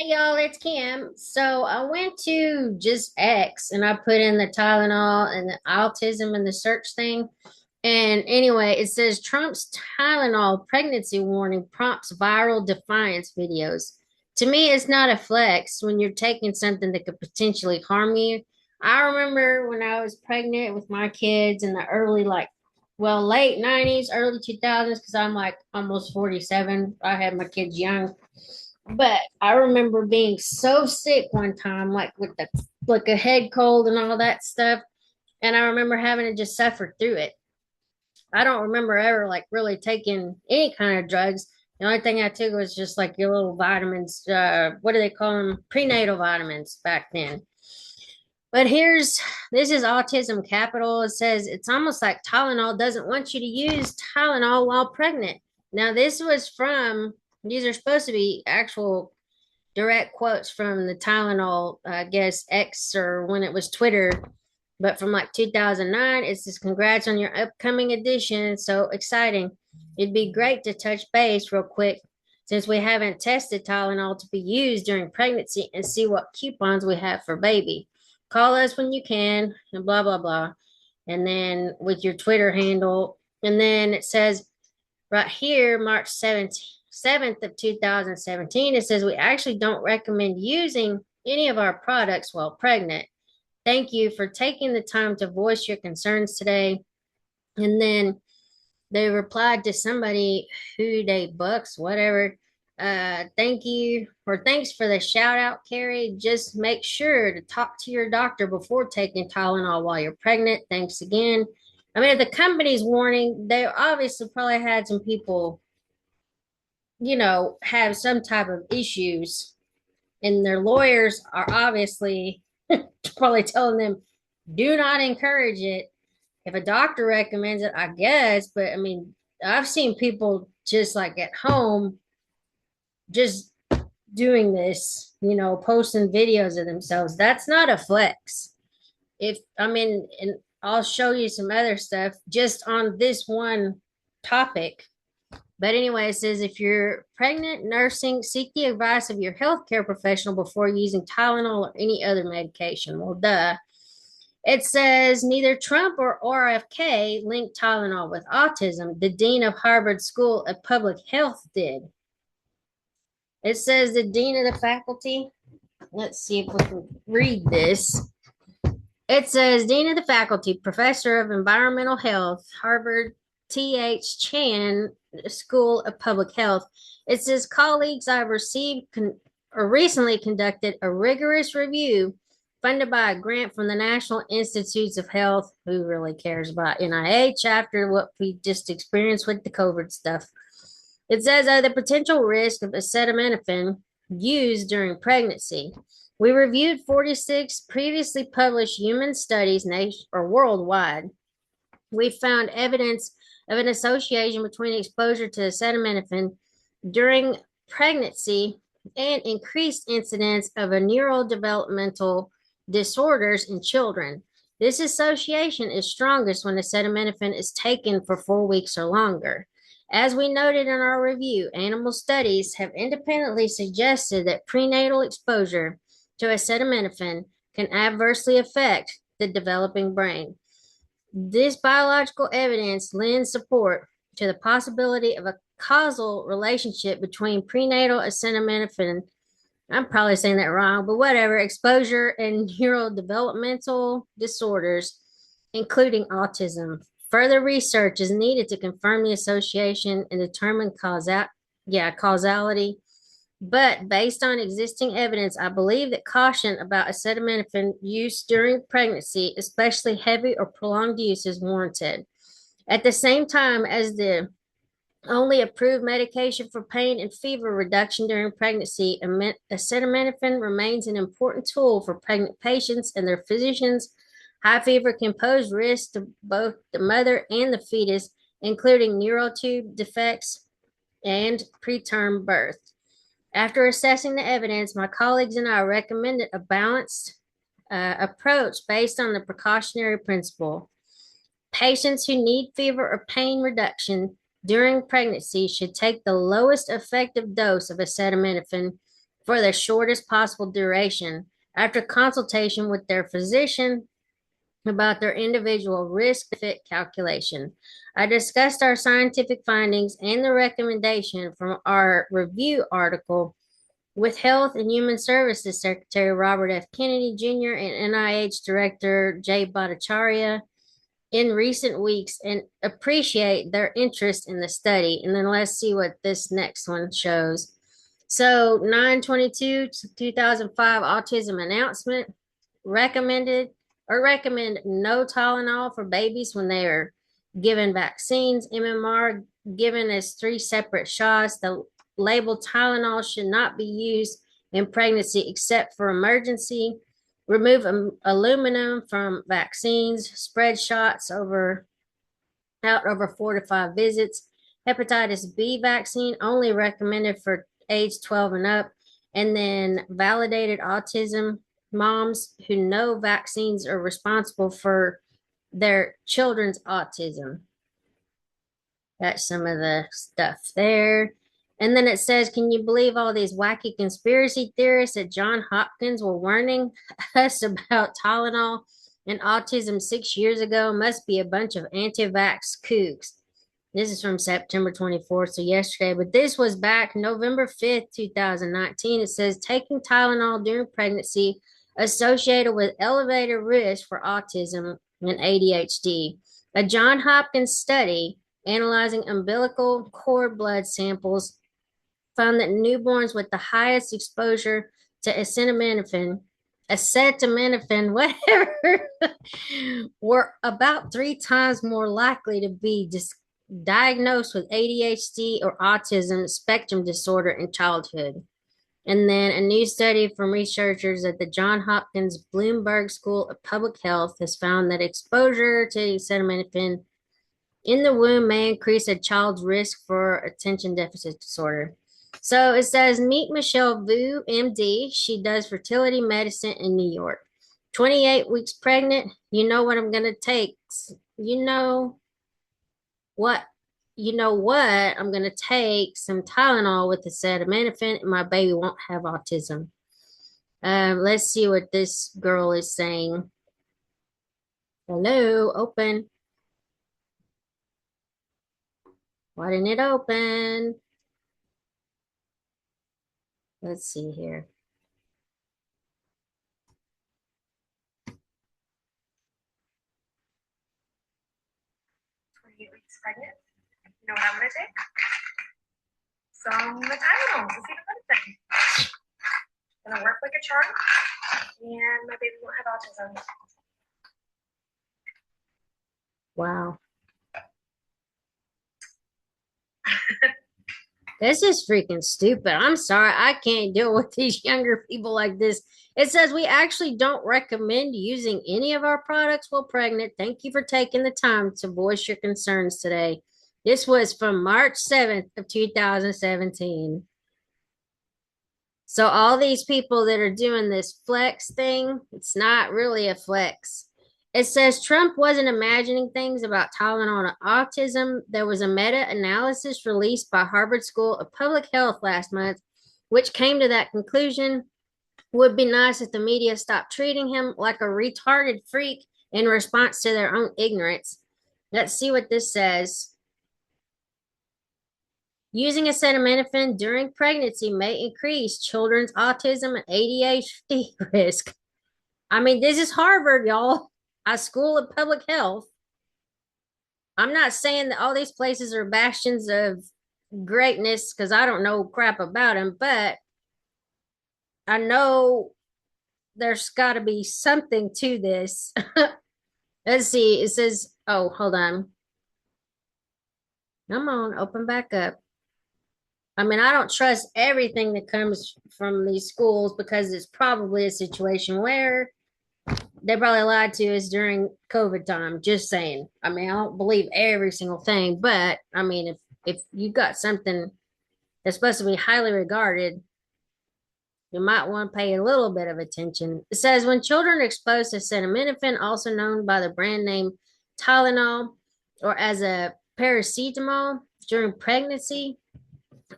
Hey y'all, it's Kim. So I went to just X and I put in the Tylenol and the autism and the search thing. And anyway, it says Trump's Tylenol pregnancy warning prompts viral defiance videos. To me, it's not a flex when you're taking something that could potentially harm you. I remember when I was pregnant with my kids in the late 90s, early 2000s, because I'm like almost 47. I had my kids young. But I remember being so sick one time, like with a head cold and all that stuff. And I remember having to just suffer through it. I don't remember ever like really taking any kind of drugs. The only thing I took was just like your little vitamins. What do they call them? Prenatal vitamins back then. But this is autism capital. It says it's almost like Tylenol doesn't want you to use Tylenol while pregnant. Now, these are supposed to be actual direct quotes from the Tylenol, I guess, X or when it was Twitter, but from like 2009. It says, congrats on your upcoming edition. So exciting. It'd be great to touch base real quick since we haven't tested Tylenol to be used during pregnancy and see what coupons we have for baby. Call us when you can, and blah, blah, blah. And then with your Twitter handle. And then it says right here, March 7th of 2017, it says we actually don't recommend using any of our products while pregnant. Thank you for taking the time to voice your concerns today. And then they replied to somebody who they bucks, whatever. Thanks for the shout out, Carrie. Just make sure to talk to your doctor before taking Tylenol while you're pregnant. Thanks again. I mean, if the company's warning, they obviously probably had some people, have some type of issues, and their lawyers are obviously probably telling them, do not encourage it. If a doctor recommends it, I guess, but I mean, I've seen people just like at home just doing this, posting videos of themselves. That's not a flex. And I'll show you some other stuff just on this one topic. But anyway, it says if you're pregnant, nursing, seek the advice of your healthcare professional before using Tylenol or any other medication. Well, duh. It says neither Trump or RFK linked Tylenol with autism. The dean of Harvard School of Public Health did. It says the dean of the faculty. Let's see if we can read this. It says dean of the faculty, professor of environmental health, Harvard T.H. Chan School of Public Health. It says colleagues I've recently conducted a rigorous review funded by a grant from the National Institutes of Health. Who really cares about NIH after what we just experienced with the COVID stuff? It says the potential risk of acetaminophen used during pregnancy. We reviewed 46 previously published human studies worldwide. We found evidence of an association between exposure to acetaminophen during pregnancy and increased incidence of a neurodevelopmental disorders in children. This association is strongest when acetaminophen is taken for 4 weeks or longer. As we noted in our review, animal studies have independently suggested that prenatal exposure to acetaminophen can adversely affect the developing brain. This biological evidence lends support to the possibility of a causal relationship between prenatal acetaminophen, I'm probably saying that wrong, but whatever, exposure and neurodevelopmental disorders, including autism. Further research is needed to confirm the association and determine causality. But based on existing evidence, I believe that caution about acetaminophen use during pregnancy, especially heavy or prolonged use, is warranted. At the same time as the only approved medication for pain and fever reduction during pregnancy, acetaminophen remains an important tool for pregnant patients and their physicians. High fever can pose risks to both the mother and the fetus, including neurotube defects and preterm birth. After assessing the evidence, my colleagues and I recommended a balanced approach based on the precautionary principle. Patients who need fever or pain reduction during pregnancy should take the lowest effective dose of acetaminophen for the shortest possible duration after consultation with their physician about their individual risk fit calculation. I discussed our scientific findings and the recommendation from our review article with Health and Human Services Secretary Robert F. Kennedy Jr. and NIH Director Jay Bhattacharya in recent weeks and appreciate their interest in the study. And then let's see what this next one shows. So 9/22 2005 autism announcement recommend no Tylenol for babies when they are given vaccines. MMR given as 3 separate shots. The label Tylenol should not be used in pregnancy except for emergency. Remove aluminum from vaccines. Spread shots out over 4 to 5 visits. Hepatitis B vaccine only recommended for age 12 and up. And then validated autism moms who know vaccines are responsible for their children's autism. That's some of the stuff there. And then it says, can you believe all these wacky conspiracy theorists at John Hopkins were warning us about Tylenol and autism 6 years ago? Must be a bunch of anti-vax kooks. This is from September 24th, so yesterday, but this was back November 5th, 2019. It says taking Tylenol during pregnancy associated with elevated risk for autism and ADHD. A John Hopkins study analyzing umbilical cord blood samples found that newborns with the highest exposure to acetaminophen, whatever, were about 3 times more likely to be diagnosed with ADHD or autism spectrum disorder in childhood. And then a new study from researchers at the John Hopkins Bloomberg School of Public Health has found that exposure to acetaminophen in the womb may increase a child's risk for attention deficit disorder. So it says, meet Michelle Vu, MD. She does fertility medicine in New York. 28 weeks pregnant. You know what I'm going to take. You know what? I'm going to take some Tylenol with acetaminophen and my baby won't have autism. Let's see what this girl is saying. Hello, open. Why didn't it open? Let's see here. 28 weeks pregnant. You know what I'm going to take? Some Tylenol to see the benefit. Gonna work like a charm, and my baby won't have autism. Wow. This is freaking stupid. I'm sorry. I can't deal with these younger people like this. It says we actually don't recommend using any of our products while pregnant. Thank you for taking the time to voice your concerns today. This was from March 7th of 2017. So all these people that are doing this flex thing, it's not really a flex. It says Trump wasn't imagining things about Tylenol and autism. There was a meta-analysis released by Harvard School of Public Health last month, which came to that conclusion. Would be nice if the media stopped treating him like a retarded freak in response to their own ignorance. Let's see what this says. Using acetaminophen during pregnancy may increase children's autism and ADHD risk. I mean, this is Harvard, y'all. A school of public health. I'm not saying that all these places are bastions of greatness because I don't know crap about them, but I know there's got to be something to this. Let's see. It says, oh, hold on. Come on, open back up. I mean, I don't trust everything that comes from these schools because it's probably a situation where they probably lied to us during COVID time. Just saying. I mean, I don't believe every single thing, but I mean, if you got something that's supposed to be highly regarded, you might want to pay a little bit of attention. It says when children are exposed to acetaminophen, also known by the brand name Tylenol or as a paracetamol during pregnancy,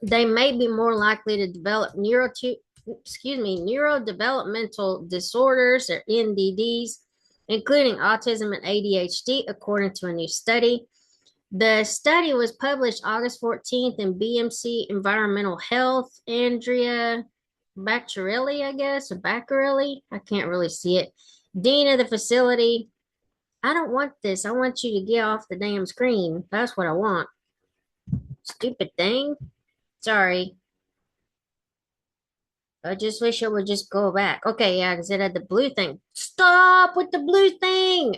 they may be more likely to develop neurodevelopmental disorders, or NDDs, including autism and ADHD, according to a new study. The study was published August 14th in BMC Environmental Health. Andrea Baccarelli, I guess, or Baccarelli. I can't really see it. Dean of the facility. I don't want this. I want you to get off the damn screen. That's what I want. Stupid thing. Sorry. I just wish it would just go back. Okay, yeah, because it had the blue thing. Stop with the blue thing.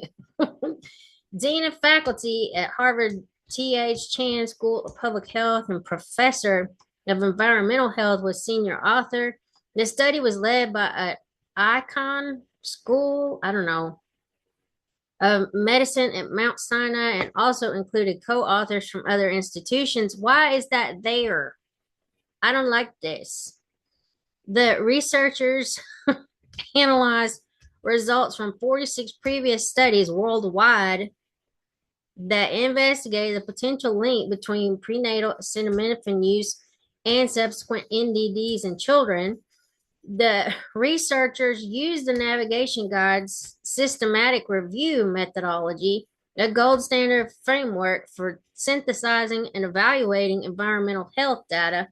Dean of faculty at Harvard T.H. Chan School of Public Health and professor of environmental health was senior author. The study was led by an icon school, I don't know, of medicine at Mount Sinai, and also included co-authors from other institutions. Why is that there? I don't like this. The researchers analyzed results from 46 previous studies worldwide that investigated the potential link between prenatal acetaminophen use and subsequent NDDs in children. The researchers used the navigation guide's systematic review methodology, a gold standard framework for synthesizing and evaluating environmental health data,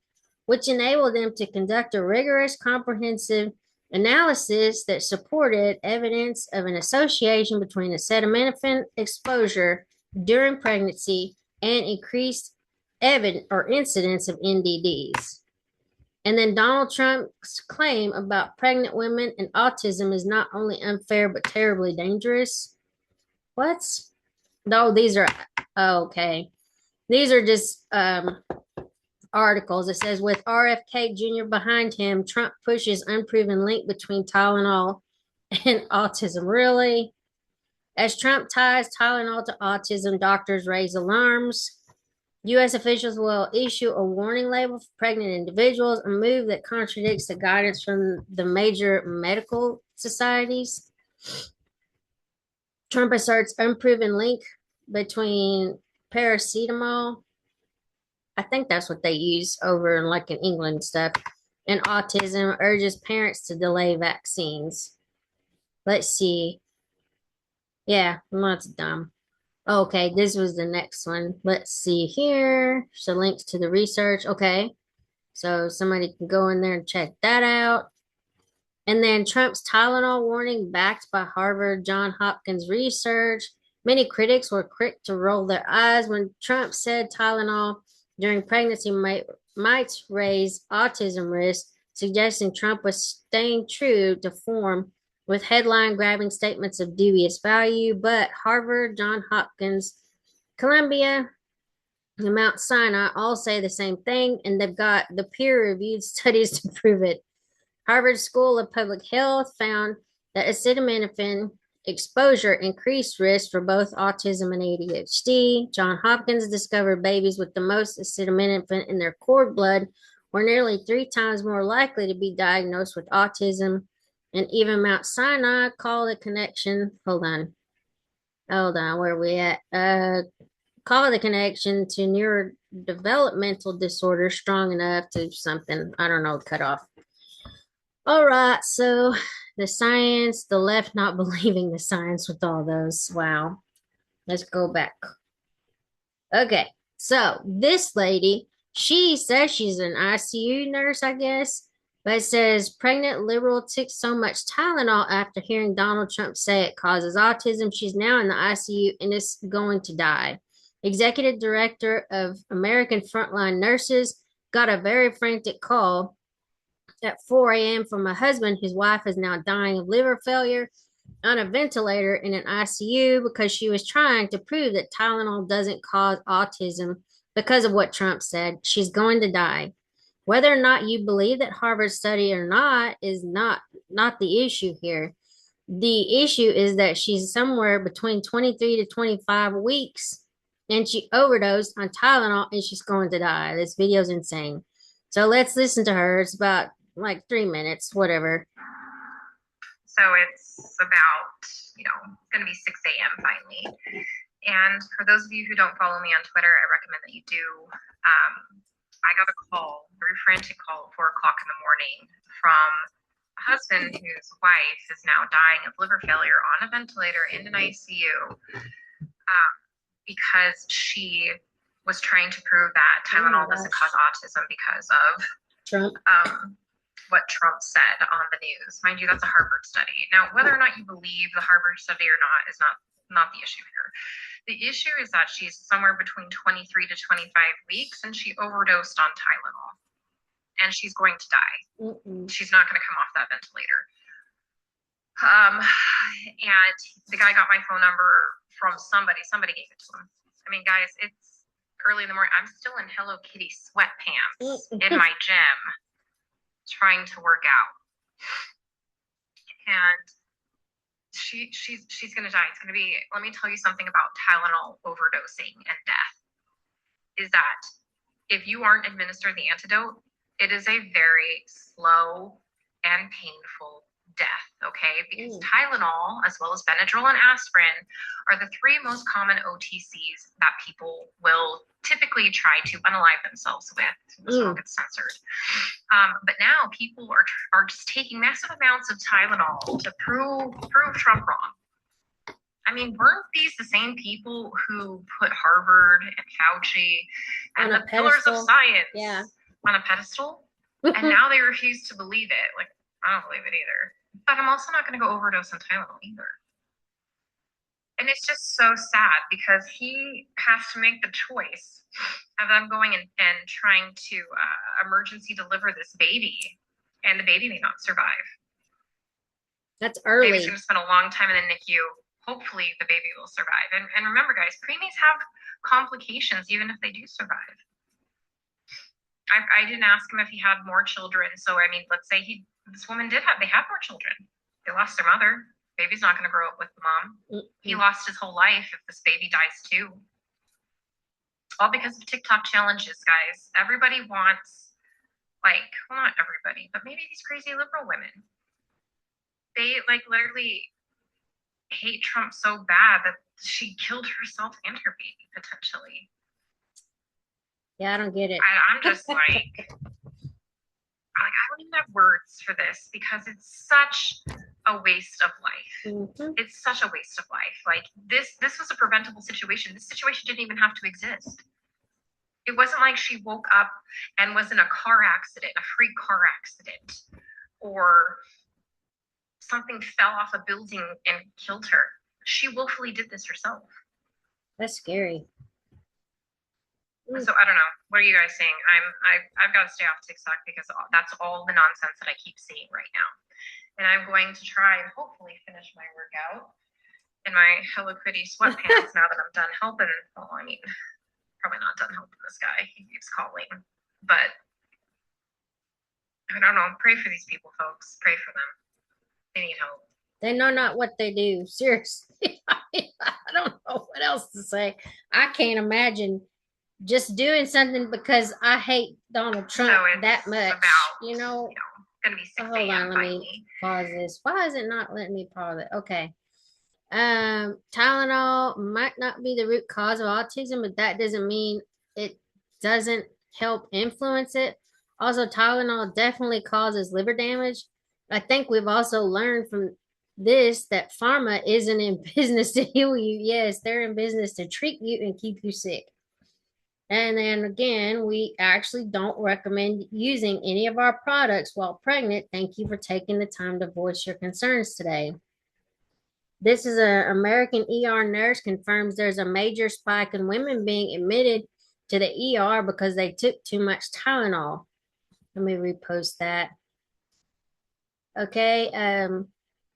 which enabled them to conduct a rigorous, comprehensive analysis that supported evidence of an association between acetaminophen exposure during pregnancy and increased evidence or incidence of NDDs. And then Donald Trump's claim about pregnant women and autism is not only unfair but terribly dangerous. What? No, these are okay. These are just articles. It says with RFK Jr. behind him, Trump pushes unproven link between Tylenol and autism. Really? As Trump ties Tylenol to autism, doctors raise alarms. U.S. officials will issue a warning label for pregnant individuals, a move that contradicts the guidance from the major medical societies. Trump asserts unproven link between paracetamol, I think that's what they use over in like in England and stuff, and autism, urges parents to delay vaccines. Let's see. Yeah, that's dumb. Okay, this was the next one. Let's see here. So links to the research. Okay. So somebody can go in there and check that out. And then Trump's Tylenol warning backed by Harvard John Hopkins research. Many critics were quick to roll their eyes when Trump said Tylenol during pregnancy might raise autism risk, suggesting Trump was staying true to form with headline-grabbing statements of dubious value. But Harvard, John Hopkins, Columbia, and Mount Sinai all say the same thing, and they've got the peer-reviewed studies to prove it. Harvard School of Public Health found that acetaminophen exposure increased risk for both autism and ADHD. John Hopkins discovered babies with the most acetaminophen in their cord blood were nearly 3 times more likely to be diagnosed with autism. And even Mount Sinai called the connection. Hold on, where are we at? Call the connection to neurodevelopmental disorders strong enough to something, I don't know, cut off. All right, so the science, the left not believing the science with all those. Wow. Let's go back. Okay, so this lady, she says she's an ICU nurse, I guess, but it says pregnant liberal took so much Tylenol after hearing Donald Trump say it causes autism. She's now in the ICU and is going to die. Executive Director of American Frontline Nurses got a very frantic call at 4 a.m. from my husband, whose wife is now dying of liver failure on a ventilator in an ICU because she was trying to prove that Tylenol doesn't cause autism because of what Trump said. She's going to die. Whether or not you believe that Harvard study or not is not the issue here. The issue is that she's somewhere between 23 to 25 weeks and she overdosed on Tylenol and she's going to die. This video's insane. So let's listen to her. It's about like 3 minutes, whatever. So it's about, it's going to be 6 a.m. finally. And for those of you who don't follow me on Twitter, I recommend that you do. I got a call, a very frantic call at 4 o'clock in the morning from a husband whose wife is now dying of liver failure on a ventilator in an ICU because she was trying to prove that Tylenol doesn't cause autism because of Trump. What Trump said on the news. Mind you, that's a Harvard study. Now, whether or not you believe the Harvard study or not is not the issue here. The issue is that she's somewhere between 23 to 25 weeks and she overdosed on Tylenol. And she's going to die. She's not going to come off that ventilator. And the guy got my phone number from somebody. Somebody gave it to him. I mean, guys, it's early in the morning. I'm still in Hello Kitty sweatpants in my gym trying to work out. And she's gonna die. It's gonna be, let me tell you something about Tylenol overdosing and death, is that if you aren't administered the antidote, it is a very slow and painful death, okay? Because Tylenol, as well as Benadryl and aspirin, are the 3 most common OTCs that people will typically try to unalive themselves with. This all gets censored. But now people are just taking massive amounts of Tylenol to prove Trump wrong. I mean, weren't these the same people who put Harvard and Fauci and the pillars of science on a pedestal? And now they refuse to believe it. Like, I don't believe it either. But I'm also not going to go overdose on Tylenol either. And it's just so sad because he has to make the choice of them going and trying to emergency deliver this baby, and the baby may not survive. That's early. Baby's going to spend a long time in the NICU. Hopefully the baby will survive. And remember, guys, preemies have complications even if they do survive. I didn't ask him if he had more children. So, I mean, let's say this woman they had more children. They lost their mother. Baby's not going to grow up with the mom. He lost his whole life if this baby dies too. All because of TikTok challenges, guys. Everybody wants, like, well, not everybody, but maybe these crazy liberal women. They, like, literally hate Trump so bad that she killed herself and her baby, potentially. Yeah, I don't get it. I'm just like, I don't even have words for this because it's such a waste of life. It's such a waste of life. Like, this was a preventable situation. This situation didn't even have to exist. It wasn't like she woke up and was in a car accident, a freak car accident, or something fell off a building and killed her. She willfully did this herself. That's scary. So I don't know. What are you guys saying? I've got to stay off TikTok because that's all the nonsense that I keep seeing right now. And I'm going to try and hopefully finish my workout in my Hello Kitty sweatpants now that I'm done helping. Well, I mean, probably not done helping this guy. He keeps calling. But I don't know. Pray for these people, folks. Pray for them. They need help. They know not what they do. Seriously. I don't know what else to say. I can't imagine just doing something because I hate Donald Trump that much. Gonna be 6 hold on, let me pause this. Why is it not letting me pause it? Okay. Tylenol might not be the root cause of autism, but that doesn't mean it doesn't help influence it. Also, Tylenol definitely causes liver damage. I think we've also learned from this that pharma isn't in business to heal you. Yes, they're in business to treat you and keep you sick. And then again, we actually don't recommend using any of our products while pregnant. Thank you for taking the time to voice your concerns today. This is an American ER nurse confirms there's a major spike in women being admitted to the ER because they took too much Tylenol. Let me repost that. Okay.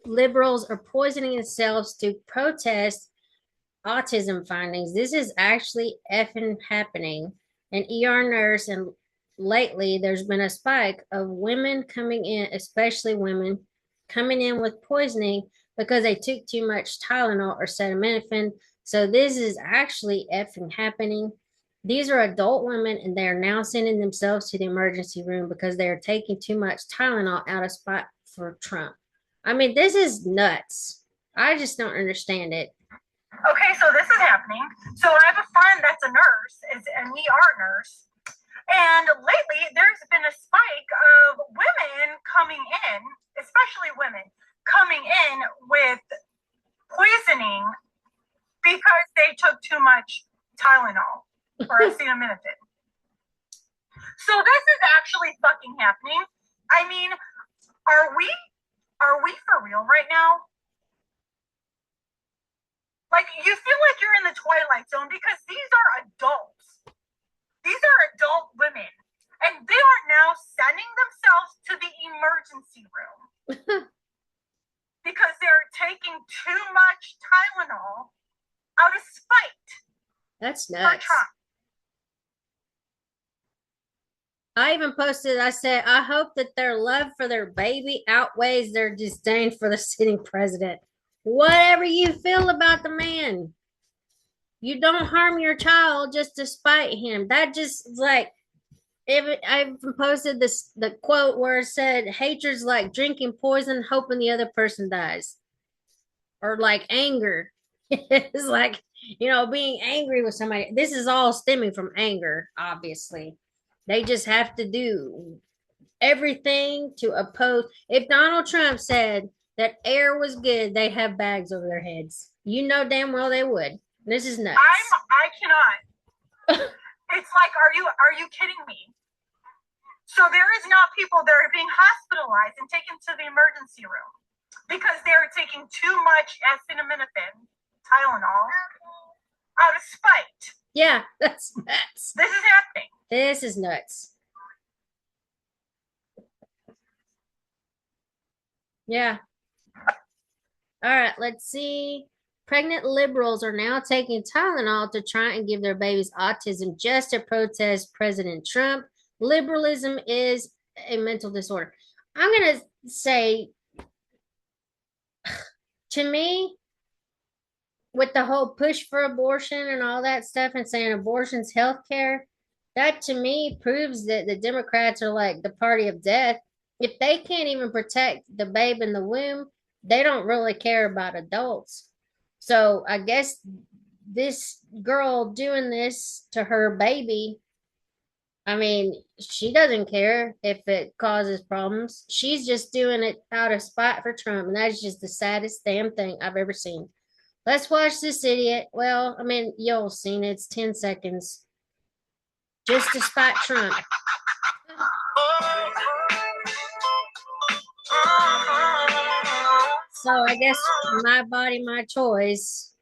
Liberals are poisoning themselves to protest autism findings. This is actually effing happening. An ER nurse, and lately there's been a spike of women coming in, especially women coming in with poisoning because they took too much Tylenol or acetaminophen. So this is actually effing happening. These are adult women, and they are now sending themselves to the emergency room because they are taking too much Tylenol out of spite for Trump. I mean, this is nuts. I just don't understand it. Okay, so this is happening. So I have a friend that's a nurse, is an ER nurse, And lately, there's been a spike of women coming in, especially women, coming in with poisoning because they took too much Tylenol or acetaminophen. So this is actually fucking happening. I mean, are we for real right now? Like, you feel like you're in the Twilight Zone because these are adults. These are adult women. And they are now sending themselves to the emergency room because they're taking too much Tylenol out of spite. That's nuts. I even posted, I said, I hope that their love for their baby outweighs their disdain for the sitting president. Whatever you feel about the man, you don't harm your child just to spite him. That just like, if I posted the quote where it said, hatred's like drinking poison, hoping the other person dies. Or like anger. It's like, being angry with somebody. This is all stemming from anger, obviously. They just have to do everything to oppose. If Donald Trump said that air was good, they'd have bags over their heads. You know damn well they would. This is nuts. I cannot. It's like, are you kidding me? So there is now people that are being hospitalized and taken to the emergency room because they're taking too much acetaminophen, Tylenol, out of spite. Yeah, that's nuts. This is happening. This is nuts. Yeah. All right, let's see. Pregnant liberals are now taking Tylenol to try and give their babies autism just to protest President Trump. Liberalism is a mental disorder. I'm going to say, to me, with the whole push for abortion and all that stuff and saying abortion's health care, that to me proves that the Democrats are like the party of death. If they can't even protect the babe in the womb, they don't really care about adults. So I guess this girl doing this to her baby, I mean, she doesn't care if it causes problems. She's just doing it out of spite for Trump. And that's just the saddest damn thing I've ever seen. Let's watch this idiot. Well, I mean, y'all seen it. It's 10 seconds. Just to spite Trump. So I guess my body, my choice.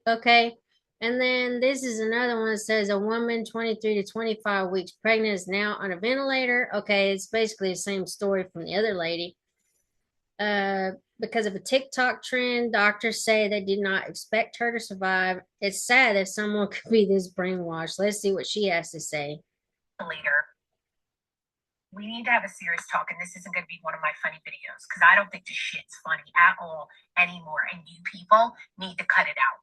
Okay. And then this is another one that says a woman 23 to 25 weeks pregnant is now on a ventilator. Okay, it's basically the same story from the other lady. Because of a TikTok trend, doctors say they did not expect her to survive. It's sad that someone could be this brainwashed. Let's see what she has to say. Later, we need to have a serious talk, and this isn't going to be one of my funny videos because I don't think this shit's funny at all anymore, and you people need to cut it out.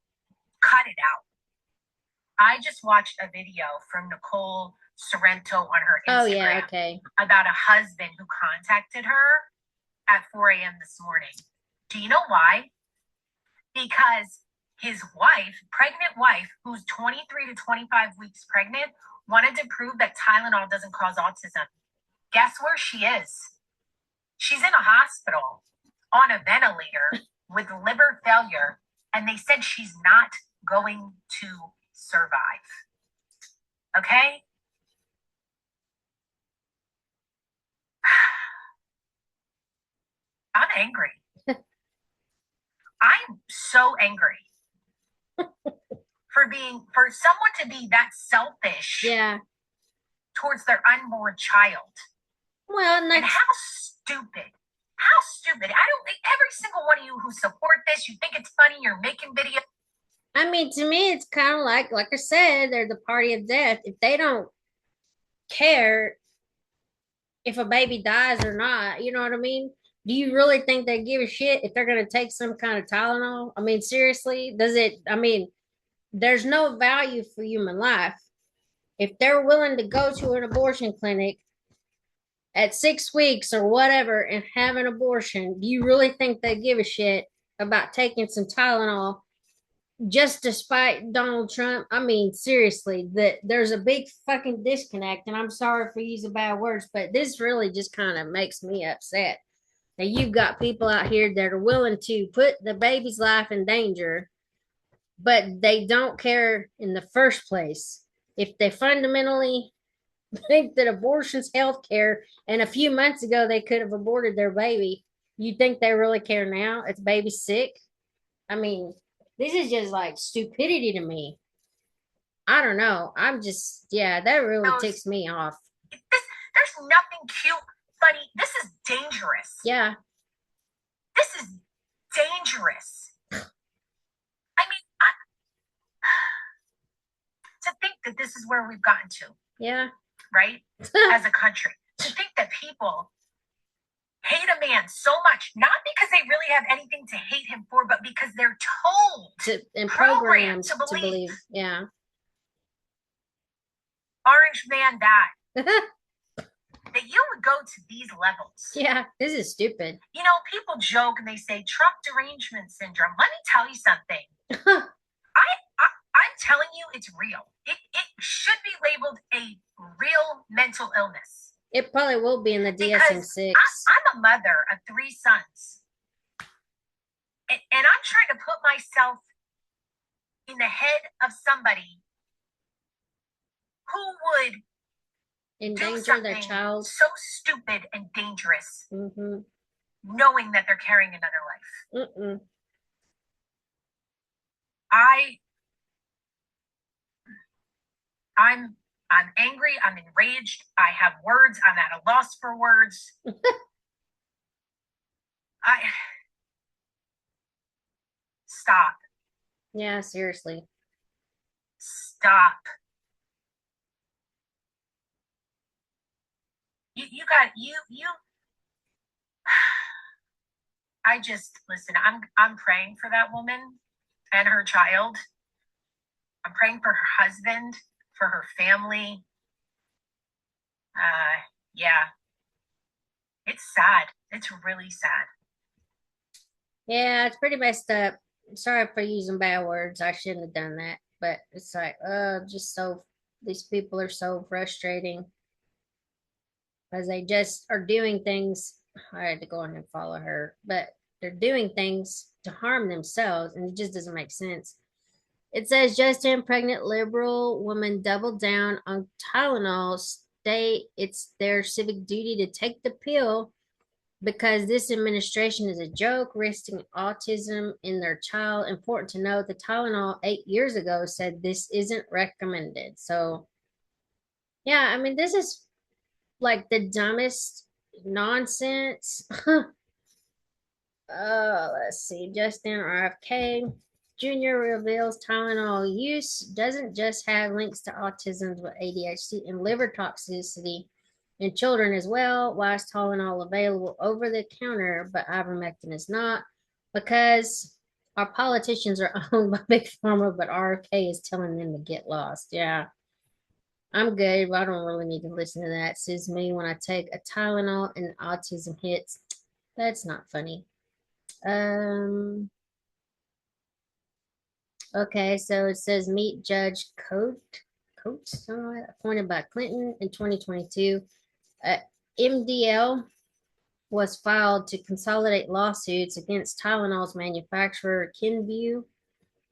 Cut it out. I just watched a video from Nicole Sorrento on her Instagram about a husband who contacted her at 4 a.m. this morning. Do you know why? Because his wife, pregnant wife, who's 23 to 25 weeks pregnant, wanted to prove that Tylenol doesn't cause autism. Guess where she is? She's in a hospital on a ventilator with liver failure, and they said she's not going to survive. Okay? I'm angry. I'm so angry for someone to be that selfish towards their unborn child. Well, and how stupid. How stupid. I don't think every single one of you who support this, you think it's funny, you're making videos. I mean, to me, it's kind of like I said, they're the party of death. If they don't care if a baby dies or not, you know what I mean? Do you really think they give a shit if they're going to take some kind of Tylenol? I mean, seriously, there's no value for human life. If they're willing to go to an abortion clinic at 6 weeks or whatever and have an abortion, do you really think they give a shit about taking some Tylenol just despite Donald Trump, I mean, seriously, that there's a big fucking disconnect. And I'm sorry for using bad words, but this really just kind of makes me upset that you've got people out here that are willing to put the baby's life in danger, but they don't care in the first place. If they fundamentally think that abortion's health care, and a few months ago they could have aborted their baby, you think they really care now? It's baby sick. I mean, this is just like stupidity to me. I don't know. I'm just, yeah, that really ticks me off. There's nothing cute, funny. This is dangerous. Yeah. This is dangerous. I mean, to think that this is where we've gotten to. Yeah. Right? As a country. To think that people hate a man so much, not because they really have anything to hate him for, but because they're told and programmed to believe. Yeah. Orange man died. That you would go to these levels. Yeah, this is stupid. You know, people joke and they say Trump derangement syndrome. Let me tell you something. I'm telling you, it's real. It should be labeled a real mental illness. It probably will be in the DSM-6. I'm a mother of 3 sons. And I'm trying to put myself in the head of somebody who would endanger their child. So stupid and dangerous, knowing that they're carrying another life. I'm angry. I'm enraged. I have words. I'm at a loss for words. Stop. Yeah, seriously. Stop. You got you. I just listen. I'm praying for that woman and her child. I'm praying for her husband, for her family. Yeah. It's sad. It's really sad. Yeah, it's pretty messed up. Sorry for using bad words. I shouldn't have done that. But it's like, just so, these people are so frustrating. Because they just are doing things. I had to go on and follow her, but they're doing things to harm themselves, and it just doesn't make sense. It says just in pregnant liberal woman doubled down on Tylenol, state it's their civic duty to take the pill because this administration is a joke, risking autism in their child. Important to note, the Tylenol 8 years ago said this isn't recommended. So, yeah, I mean, this is like the dumbest nonsense. Let's see. Justin RFK Jr. reveals Tylenol use doesn't just have links to autism, but ADHD and liver toxicity in children as well. Why is Tylenol available over the counter, but ivermectin is not? Because our politicians are owned by Big Pharma, but RFK is telling them to get lost. Yeah. I'm good, but I don't really need to listen to that. Says me when I take a Tylenol and autism hits. That's not funny. Okay, so it says meet Judge Coates, appointed by Clinton in 2022. MDL was filed to consolidate lawsuits against Tylenol's manufacturer, Kenvue,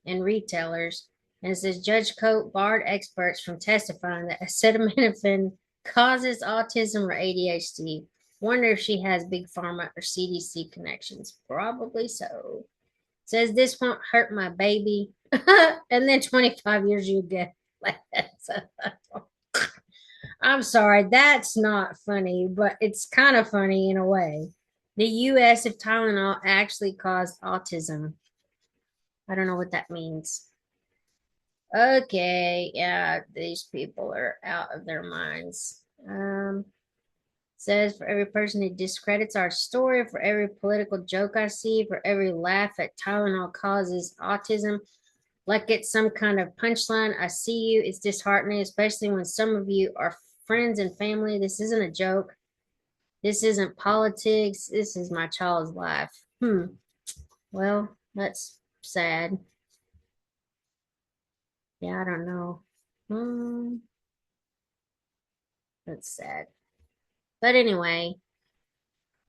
and retailers. And it says Judge Coate barred experts from testifying that acetaminophen causes autism or ADHD. Wonder if she has Big Pharma or CDC connections. Probably so. It says this won't hurt my baby. And then 25 years you get like that. I'm sorry, that's not funny, but it's kind of funny in a way. The US if Tylenol actually caused autism. I don't know what that means. Okay, yeah, these people are out of their minds. Says for every person who discredits our story, for every political joke I see, for every laugh at Tylenol causes autism, like it's some kind of punchline. I see you. It's disheartening, especially when some of you are friends and family. This isn't a joke. This isn't politics. This is my child's life. Well, that's sad. Yeah, I don't know. Hmm, that's sad. But anyway,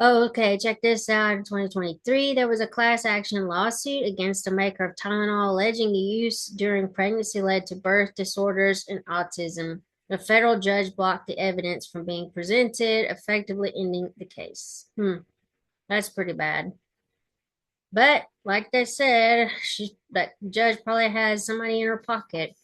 oh, okay, check this out. In 2023, there was a class action lawsuit against the maker of Tylenol alleging use during pregnancy led to birth disorders and autism. The federal judge blocked the evidence from being presented, effectively ending the case. That's pretty bad. But like they said, that judge probably has somebody in her pocket.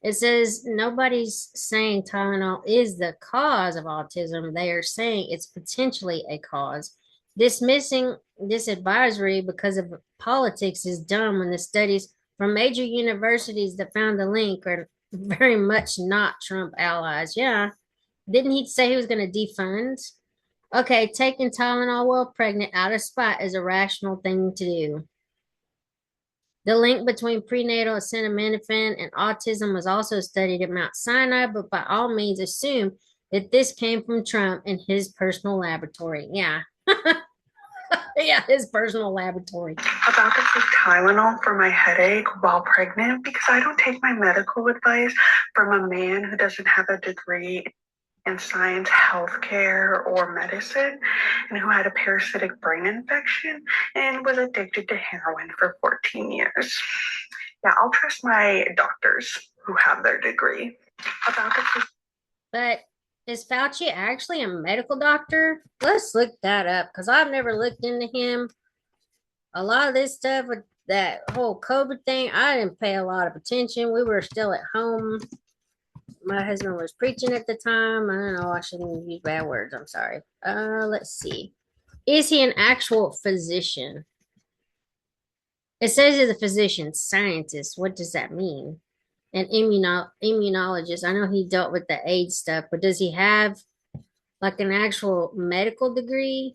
It says nobody's saying Tylenol is the cause of autism. They are saying it's potentially a cause. Dismissing this advisory because of politics is dumb when the studies from major universities that found the link are very much not Trump allies. Yeah. Didn't he say he was going to defund? Okay, taking Tylenol while pregnant out of spite is a rational thing to do. The link between prenatal acetaminophen and autism was also studied at Mount Sinai, but by all means assume that this came from Trump in his personal laboratory. Yeah. Yeah, his personal laboratory. About to take Tylenol for my headache while pregnant because I don't take my medical advice from a man who doesn't have a degree in science, healthcare, or medicine, and who had a parasitic brain infection and was addicted to heroin for 14 years. Yeah, I'll trust my doctors who have their degree. About to But is Fauci actually a medical doctor? Let's look that up because I've never looked into him. A lot of this stuff with that whole COVID thing, I didn't pay a lot of attention. We were still at home. My husband was preaching at the time. I don't know. I shouldn't use bad words. I'm sorry. Let's see. Is he an actual physician? It says he's a physician scientist. What does that mean? An immunologist. I know he dealt with the AIDS stuff, but does he have like an actual medical degree?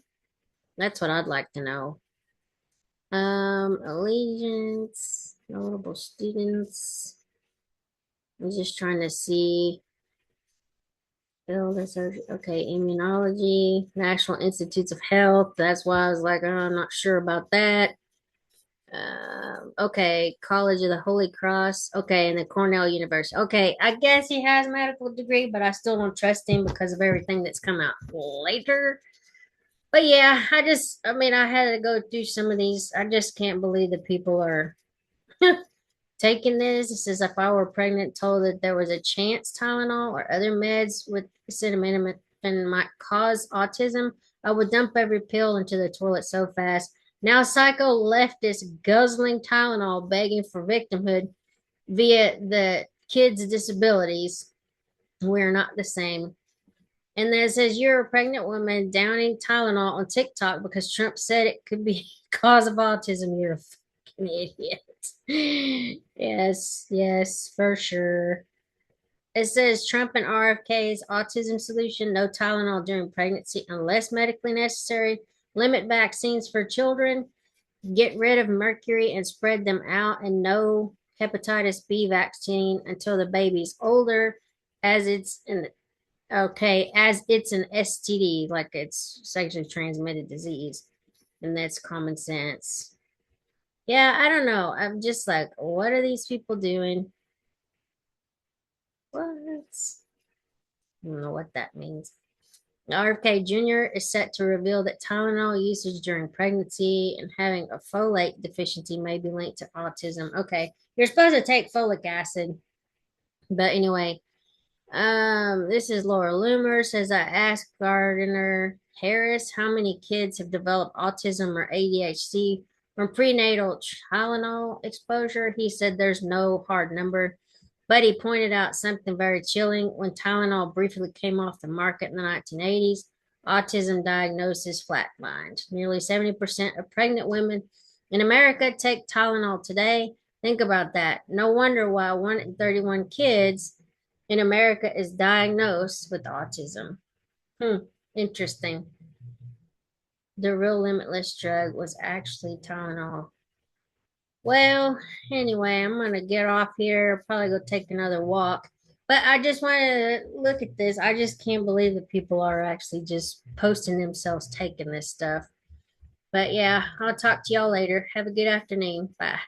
That's what I'd like to know. Allegiance, notable students. I'm just trying to see. Okay, immunology, National Institutes of Health. That's why I was like, oh, I'm not sure about that. Okay, College of the Holy Cross. Okay, and the Cornell University. Okay, I guess he has a medical degree, but I still don't trust him because of everything that's come out later. But yeah, I mean, I had to go through some of these. I just can't believe that people are taking this. It says if I were pregnant, told that there was a chance Tylenol or other meds with acetaminophen might cause autism, I would dump every pill into the toilet so fast. Now psycho leftists guzzling Tylenol, begging for victimhood via the kids' disabilities. We're not the same. And then it says you're a pregnant woman downing Tylenol on TikTok because Trump said it could be cause of autism. You're a fucking idiot. Yes, yes, for sure. It says Trump and RFK's autism solution, no Tylenol during pregnancy unless medically necessary, limit vaccines for children, get rid of mercury and spread them out, and no hepatitis B vaccine until the baby's older, as it's in as it's an STD, like it's sexually transmitted disease, and that's common sense. Yeah, I don't know. I'm just like, what are these people doing? What? I don't know what that means. RFK Jr. is set to reveal that Tylenol usage during pregnancy and having a folate deficiency may be linked to autism. Okay, you're supposed to take folic acid, but anyway, this is Laura Loomer says I asked Gardner Harris how many kids have developed autism or ADHD from prenatal Tylenol exposure. He said there's no hard number, but he pointed out something very chilling. When Tylenol briefly came off the market in the 1980s, autism diagnosis flatlined. Nearly 70% of pregnant women in America take Tylenol today. Think about that. No wonder why 1 in 31 kids in America is diagnosed with autism. Interesting. The real limitless drug was actually Tylenol. Well, anyway, I'm gonna get off here. Probably go take another walk. But I just want to look at this. I just can't believe that people are actually just posting themselves taking this stuff. But yeah, I'll talk to y'all later. Have a good afternoon. Bye.